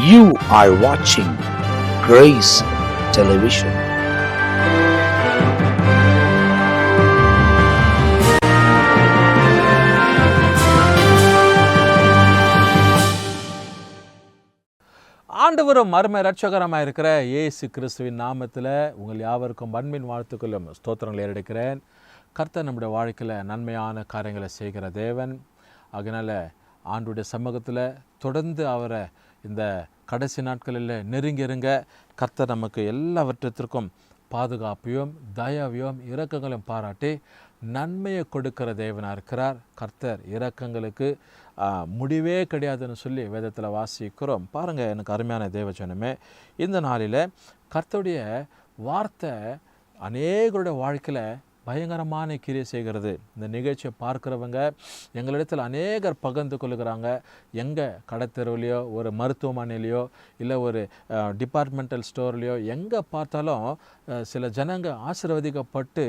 You are watching Grace Television. ஆண்டவரும் மர்ம இரட்சகரமாக இருக்கிற இயேசு கிறிஸ்துவின் நாமத்தில் உங்கள் யாவருக்கும் அன்பின் வாழ்த்துக்களும் ஸ்தோத்திரங்களை ஏறெடுக்கிறேன். கர்த்தர் நம்முடைய வாழ்க்கையில் நன்மையான காரியங்களை செய்கிற தேவன். அதனால் ஆண்டுடைய சமூகத்தில் தொடர்ந்து அவரை இந்த கடைசி நாட்களில் நெருங்கிருங்க. கர்த்தர் நமக்கு எல்லாவற்றிற்கும் பாதுகாப்பையும் தயவையும் இரக்கங்களையும் பாராட்டி நன்மையை கொடுக்கிற தேவனாக இருக்கிறார். கர்த்தர் இரக்கங்களுக்கு முடிவே கிடையாதுன்னு சொல்லி வேதத்தில் வாசிக்கிறோம். பாருங்கள், எனக்கு அருமையான தேவஜனமே, இந்த நாளில் கர்த்தருடைய வார்த்தை அநேகருடைய வாழ்க்கையில் பயங்கரமான கிரியை செய்கிறது. இந்த நிகழ்ச்சியை பார்க்குறவங்க எங்களிடத்தில் அநேகர் பகிர்ந்து கொள்கிறாங்க. எங்கே கடத்தெருவுலையோ ஒரு மருத்துவமனையிலையோ இல்லை ஒரு டிபார்ட்மெண்டல் ஸ்டோர்லேயோ எங்கே பார்த்தாலும் சில ஜனங்க ஆசீர்வதிக்கப்பட்டு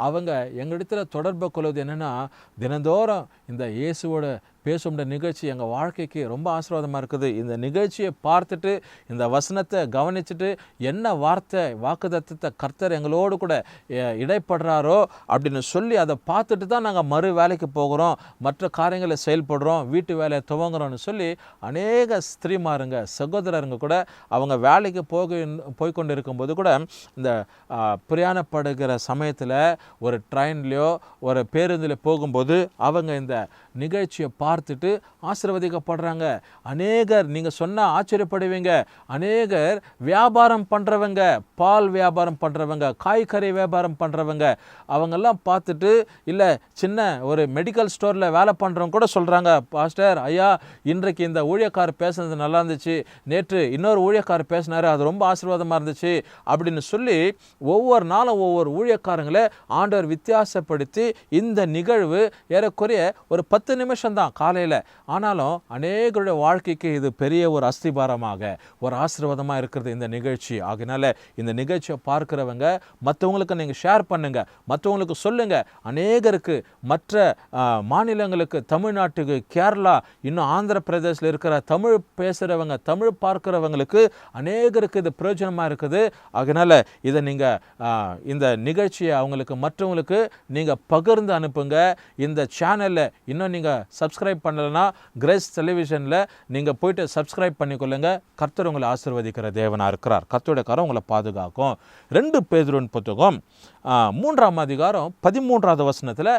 அவங்க எங்களிடத்தில் தொடர்பு கொள்வது என்னென்னா, தினந்தோறும் இந்த இயேசுவோட பேசும் நிகழ்ச்சி எங்கள் வாழ்க்கைக்கு ரொம்ப ஆசீர்வாதமாக இருக்குது. இந்த நிகழ்ச்சியை பார்த்துட்டு இந்த வசனத்தை கவனிச்சுட்டு என்ன வார்த்தை வாக்குத்தத்தத்தை கர்த்தர் எங்களோடு கூட இடைப்படுறாரோ அப்படின்னு சொல்லி அதை பார்த்துட்டு தான் நாங்கள் மறு வேலைக்கு போகிறோம், மற்ற காரியங்களை செயல்படுறோம், வீட்டு வேலையை துவங்குறோம்னு சொல்லி அநேக ஸ்திரீமாருங்க சகோதரருங்க கூட அவங்க வேலைக்கு போய்கொண்டு இருக்கும்போது கூட இந்த பிரயாணப்படுகிற சமயத்தில் ஒரு ட்ரெயின்லையோ ஒரு பேருந்தில் போகும்போது அவங்க இந்த நிகழ்ச்சியை பார்த்துட்டு ஆசீர்வதிக்கப்படுறாங்க. அநேகர், நீங்கள் சொன்னால் ஆச்சரியப்படுவீங்க, அநேகர் வியாபாரம் பண்ணுறவங்க, பால் வியாபாரம் பண்ணுறவங்க, காய்கறி வியாபாரம் பண்ணுறவங்க, அவங்கெல்லாம் பார்த்துட்டு இல்லை சின்ன ஒரு மெடிக்கல் ஸ்டோரில் வேலை பண்ணுறவங்க கூட சொல்கிறாங்க, பாஸ்டர் ஐயா இன்றைக்கு இந்த ஊழியக்காரர் பேசுனது நல்லா இருந்துச்சு, நேற்று இன்னொரு ஊழியக்காரர் பேசினார், அது ரொம்ப ஆசீர்வாதமாக இருந்துச்சு அப்படின்னு சொல்லி ஒவ்வொரு நாளும் ஒவ்வொரு ஊழியக்காரங்களை ஆண்டவர் வித்தியாசப்படுத்தி இந்த நிகழ்வு ஏறக்குறைய ஒரு 10 நிமிஷம்தான் காலையில், ஆனாலும் அநேகருடைய வாழ்க்கைக்கு இது பெரிய ஒரு அஸ்திபாரமாக ஒரு ஆசீர்வாதமாக இருக்கிறது இந்த நிகழ்ச்சி. ஆகினால இந்த நிகழ்ச்சியை பார்க்குறவங்க மற்றவங்களுக்கு நீங்கள் ஷேர் பண்ணுங்க, மற்றவங்களுக்கு சொல்லுங்க. அநேகருக்கு மற்ற மாநிலங்களுக்கு, தமிழ்நாட்டுக்கு, கேரளா, இன்னும் ஆந்திர பிரதேசில் இருக்கிற தமிழ் பேசுகிறவங்க, தமிழ் பார்க்குறவங்களுக்கு அநேகருக்கு இது பிரயோஜனமாக இருக்குது. அதனால் இதை நீங்கள் இந்த நிகழ்ச்சியை அவங்களுக்கு மற்றவங்களுக்கு நீங்கள் பகிர்ந்து அனுப்புங்க. இந்த சேனலில் இன்னும் நீங்கள் சப்ஸ்கிரைப் பண்ணலைன்னா கிரேஸ் டெலிவிஷனில் நீங்கள் போய்ட்டு சப்ஸ்கிரைப் பண்ணிக்கொள்ளுங்க. கர்த்தர் உங்களை ஆசீர்வதிக்கிற தேவனாக இருக்கிறார். கர்த்தருடைய கரம் உங்களை பாதுகாக்கும். 2 பேதுருவின் புத்தகம் 3ஆம் அதிகாரம் 13வது வசனத்தில்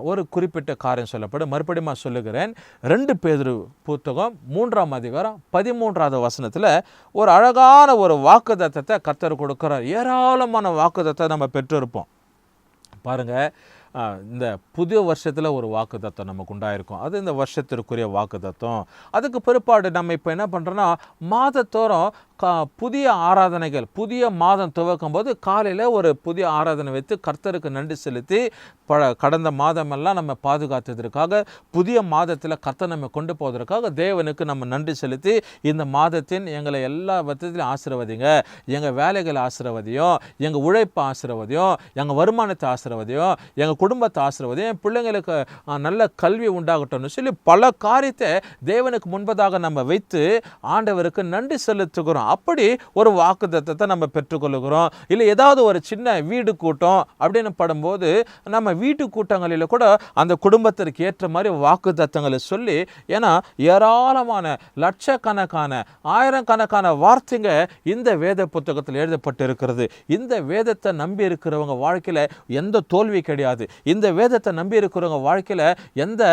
ஒரு குறிப்பிட்ட காரியம் சொல்லப்படும். மறுபடியும் சொல்லுகிறேன். 2 பேதுரு புத்தகம் 3ஆம் அதிகாரம் 13வது வசனத்தில் ஒரு அழகான ஒரு வாக்குத்தத்தத்தை கர்த்தர் கொடுக்கிறார். ஏராளமான வாக்குத்தத்தை நம்ம பெற்றிருப்போம். பாருங்கள், இந்த புதிய வருஷத்தில் ஒரு வாக்குத்தத்தம் நமக்கு உண்டாயிருக்கும். அது இந்த வருஷத்திற்குரிய வாக்குத்தத்தம். அதுக்கு பிற்பாடு நம்ம இப்போ என்ன பண்ணுறோன்னா, மாதத்தோறும் புதிய ஆராதனைகள், புதிய மாதம் துவக்கும் போது காலையில் ஒரு புதிய ஆராதனை வைத்து கர்த்தருக்கு நன்றி செலுத்தி கடந்த மாதமெல்லாம் நம்ம பாதுகாத்ததற்காக, புதிய மாதத்தில் கர்த்தர் நம்ம கொண்டு போவதற்காக தேவனுக்கு நம்ம நன்றி செலுத்தி இந்த மாதத்தின் எங்களை எல்லா விதத்திலையும் ஆசீர்வதிங்க, எங்கள் வேலைகளை ஆசீர்வதியும், எங்கள் உழைப்பை ஆசீர்வதியும், எங்கள் வருமானத்தை ஆசீர்வதியும், எங்கள் குடும்பத்தை ஆசீர்வதியும், என் பிள்ளைங்களுக்கு நல்ல கல்வி உண்டாகட்டும்னு சொல்லி பல காரியத்தை தேவனுக்கு முன்பதாக நம்ம வைத்து ஆண்டவருக்கு நன்றி செலுத்துகிறோம். அப்படி ஒரு வாக்குத்தத்தத்தை நம்ம பெற்றுக்கொள்கிறோம். இல்லை ஏதாவது ஒரு சின்ன வீடு கூட்டம் அப்படின்னு படும்போது நம்ம வீட்டு கூட்டங்களில் கூட அந்த குடும்பத்திற்கு ஏற்ற மாதிரி வாக்குத்தத்தங்களை சொல்லி, ஏன்னா ஏராளமான லட்சக்கணக்கான ஆயிரக்கணக்கான வார்த்தைங்க இந்த வேத புத்தகத்தில் எழுதப்பட்டு இருக்கிறது. இந்த வேதத்தை நம்பி இருக்கிறவங்க வாழ்க்கையில் எந்த தோல்வி கிடையாது. இந்த வேதத்தை நம்பி இருக்கிறவங்க வாழ்க்கையில் எந்த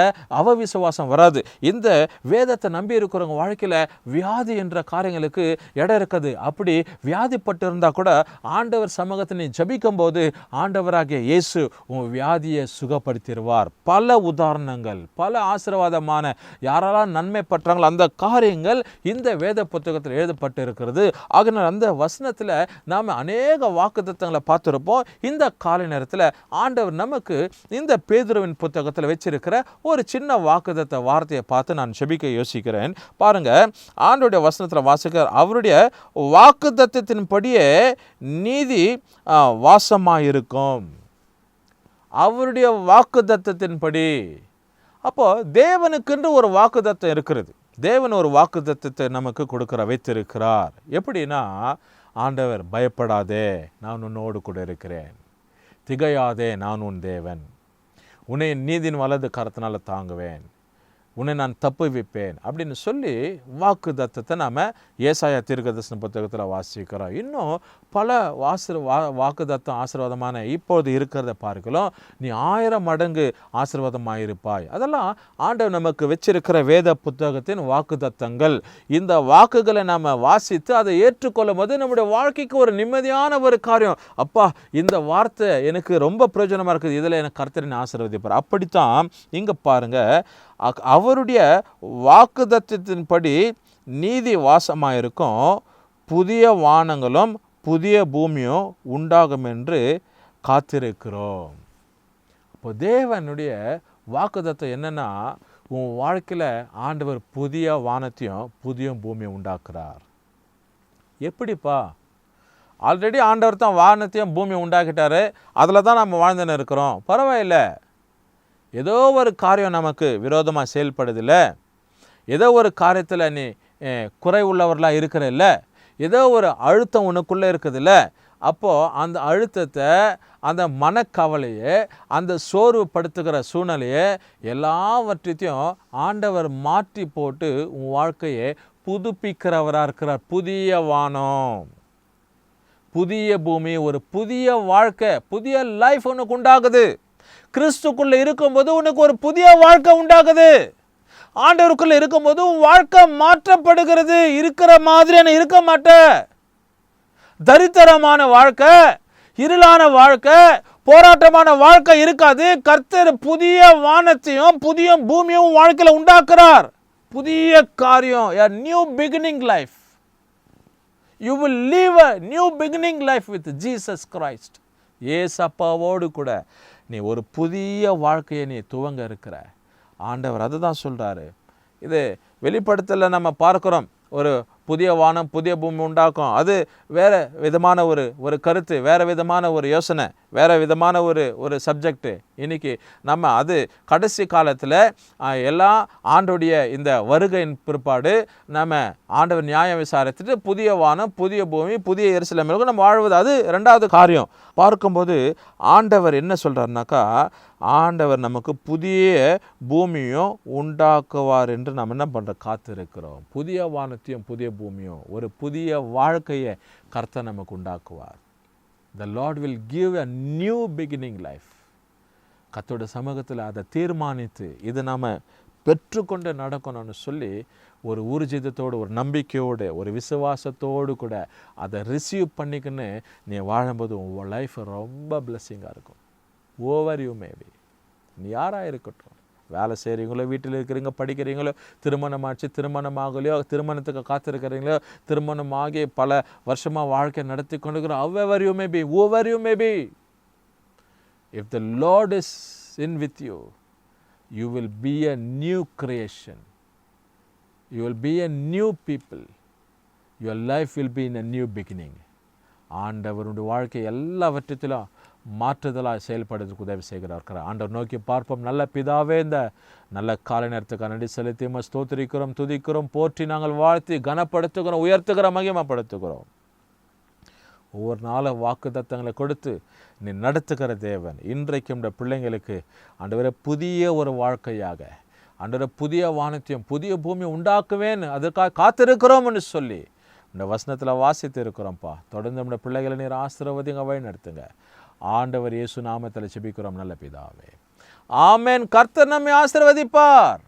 அவவிசுவாசம் வராது. இந்த வேதத்தை நம்பி இருக்கிறவங்க வாழ்க்கையில் வியாதி என்ற காரியங்களுக்கு இடம் இருக்குது. அப்படி வியாதிப்பட்டு இருந்தால் கூட ஆண்டவர் சமூகத்தை நீ ஜபிக்கும் போது ஆண்டவராகிய இயேசு உன் வியாதியை சுகப்படுத்திடுவார். பல உதாரணங்கள், பல ஆசீர்வாதமான யாரெல்லாம் நன்மை பெற்றாங்களோ அந்த காரியங்கள் இந்த வேத புத்தகத்தில் எழுதப்பட்டு இருக்கிறது. ஆகினால் அந்த வசனத்தில் நாம் அநேக வாக்குத்தத்தங்களை பார்த்துருப்போம். இந்த காலை நேரத்தில் ஆண்டவர் நமக்கு இந்த பேதுருவின் புத்தகத்தில் வச்சிருக்கிற ஒரு சின்ன வாக்குத்தத்த வார்த்தையை பார்த்து நான் ஜெபிக்க யோசிக்கிறேன். பாருங்க, ஆண்டவருடைய வசனத்தில் வாசிக்கிறார், அவருடைய வாக்குத்தத்தத்தின்படியே நீதி வாசமாயிருக்கும். அவருடைய வாக்குத்தத்தத்தின்படி. அப்போ தேவனுக்கென்று ஒரு வாக்குத்தத்தம் இருக்கிறது. தேவன் ஒரு வாக்குத்தத்தத்தை நமக்கு வைத்திருக்கிறார். எப்படின்னா, ஆண்டவர் பயப்படாதே, நான் உன்னோடு கூட இருக்கிறேன், திகையாதே, நான் உன் தேவன், உன்னை நீதியின் வலது கரத்தினால தாங்குவேன், உன்னை நான் தப்புவிப்பேன் அப்படின்னு சொல்லி வாக்கு தத்தத்தை நாம் ஏசாயா தீர்க்கதரிசன புத்தகத்தில் வாசிக்கிறோம். இன்னும் பல வாக்கு தத்தம் ஆசீர்வாதமான இப்போது இருக்கிறத பார்க்கலாம். நீ 1000 மடங்கு ஆசீர்வாதமாக இருப்பாய். அதெல்லாம் ஆண்டவர் நமக்கு வச்சிருக்கிற வேத புத்தகத்தின் வாக்கு தத்தங்கள். இந்த வாக்குகளை நாம் வாசித்து அதை ஏற்றுக்கொள்ளும் போது நம்முடைய வாழ்க்கைக்கு ஒரு நிம்மதியான ஒரு காரியம். அப்பா, இந்த வார்த்தை எனக்கு ரொம்ப பிரயோஜனமாக இருக்குது, இதில் எனக்கு கர்த்தரின் ஆசீர்வதிப்பார். அப்படித்தான் இங்கே பாருங்கள், அவருடைய வாக்குத்தத்தத்தின்படி நீதி வாசமாக இருக்கும், புதிய வானங்களும் புதிய பூமியும் உண்டாகும் என்று காத்திருக்கிறோம். இப்போ தேவனுடைய வாக்குத்தத்தம் என்னன்னா, உன் வாழ்க்கையில் ஆண்டவர் புதிய வானத்தையும் புதிய பூமியை உண்டாக்குறார். எப்படிப்பா? ஆல்ரெடி ஆண்டவர் தான் வானத்தையும் பூமியை உண்டாக்கிட்டாரு, அதில் தான் நம்ம வாழ்ந்துன்னு இருக்கிறோம். பரவாயில்லை, ஏதோ ஒரு காரியம் நமக்கு விரோதமாக செயல்படுதில்ல, ஏதோ ஒரு காரியத்தில் நீ குறை உள்ளவர்களாக இருக்கிறல்ல, ஏதோ ஒரு அழுத்தம் உனக்குள்ளே இருக்குதுல்ல, அப்போது அந்த அழுத்தத்தை, அந்த மனக்கவலையை, அந்த சோர்வுபடுத்துகிற சூழ்நிலையை எல்லாவற்றையும் ஆண்டவர் மாற்றி போட்டு உன் வாழ்க்கையை புதுப்பிக்கிறவராக இருக்கிறார். புதிய வானம், புதிய பூமி, ஒரு புதிய வாழ்க்கை, புதிய லைஃப் உனக்கு உண்டாகுது. கிறிஸ்துக்குள்ள இருக்கும்போது உனக்கு ஒரு புதிய வாழ்க்கை உண்டாகுது. ஆண்டவருக்குள்ள இருக்கும்போது உன் வாழ்க்கை மாற்றப்படுகிறது. இருக்கிற மாதிரியான இருக்க மாட்ட. தரித்திரமான வாழ்க்கை, இருளான வாழ்க்கை, போராட்டமான வாழ்க்கை இருக்காது. கர்த்தர் புதிய வானத்தையும் புதிய பூமியும் வாழ்க்கையில உண்டாக்குறார். புதிய காரியம், a new beginning life. You will live a new beginning life with Jesus Christ. ஏசப்பாவோடு கூட நீ ஒரு புதிய வாழ்க்கையை நீ துவங்க இருக்கிற. ஆண்டவர் அதுதான் சொல்கிறாரு. இது வெளிப்படுத்தல நம்ம பார்க்குறோம், ஒரு புதிய வானம் புதிய பூமி உண்டாக்கும். அது வேறு விதமான ஒரு கருத்து, வேறு விதமான ஒரு யோசனை, வேறு விதமான ஒரு சப்ஜெக்டு. இன்றைக்கி நம்ம அது கடைசி காலத்தில் எல்லாம் ஆண்டோடைய இந்த வருகையின் பிற்பாடு நம்ம ஆண்டவர் நியாயம் விசாரித்துட்டு புதிய வானம் புதிய பூமி புதிய எருசலேமில் நம்ம வாழ்வது, அது 2வது காரியம். பார்க்கும்போது ஆண்டவர் என்ன சொல்கிறாருனாக்கா, ஆண்டவர் நமக்கு புதிய பூமியும் உண்டாக்குவார் என்று நம்ம என்ன பண்ணுற காத்திருக்கிறோம். புதிய வானத்தையும் புதிய பூமியும், ஒரு புதிய வாழ்க்கையை கர்த்தர் நமக்கு உண்டாக்குவார். The Lord will give a new beginning life. கர்த்தருடைய சமூகத்தில் அதை தீர்மானித்து இது நாம் பெற்றுக்கொண்டு நடக்கணும்னு சொல்லி ஒரு ஊர்ஜிதத்தோடு, ஒரு நம்பிக்கையோடு, ஒரு விசுவாசத்தோடு கூட அதை ரிசீவ் பண்ணிக்கின்னு நீ வாழும்போது உன் லைஃப் ரொம்ப பிளெஸ்ஸிங்காக இருக்கும். ஓவர் யூ மேபி, நீ யாராக இருக்கட்டும், வேலை செய்கிறீங்களோ, வீட்டில் இருக்கிறீங்க, படிக்கிறீங்களோ, திருமணமாச்சு, திருமணமாகலையோ, திருமணத்துக்கு காத்திருக்கிறீங்களோ, திருமணமாகி பல வருஷமாக வாழ்க்கை நடத்தி கொண்டுக்கிறோம். however you may be, whoever you may be, if the Lord is in with you, you will be a new creation. You will be a new people. Your life will be in a new beginning. ஆண்டவருடைய வாழ்க்கை எல்லாவற்றிலும் மாற்றுதலாக செயல்படுறதுக்கு உதவி செய்கிறார். ஆண்டவர் நோக்கி பார்ப்போம். நல்ல பிதாவே, இந்த நல்ல காலை நேரத்துக்கு நன்றி செலுத்தி ஸ்தோத்திரிக்கிறோம், துதிக்கிறோம், போற்றி நாங்கள் வாழ்த்தி கனப்படுத்துகிறோம், உயர்த்துகிறோம், மகிமைப்படுத்துகிறோம். ஒவ்வொரு நாளும் வாக்கு தத்தங்களை கொடுத்து நீ நடத்துகிற தேவன், இன்றைக்கு இந்த பிள்ளைங்களுக்கு ஆண்டவரே புதிய ஒரு வாழ்க்கையாக, ஆண்டவரே புதிய வானத்தையும் புதிய பூமியை உண்டாக்குவேன், அதுக்காக காத்திருக்கிறோம்னு சொல்லி இந்த வசனத்தில் வாசித்து இருக்கிறோம்ப்பா. தொடர்ந்து நம்முடைய பிள்ளைகளை நீர் ஆசீர்வதிங்க, வழி நடத்துங்க. ஆண்டவர் இயேசு நாமத்தில் ஜெபிக்கிறோம் நல்ல பிதாவே, ஆமென். கர்த்தர் நம்மை ஆசீர்வதிப்பார்.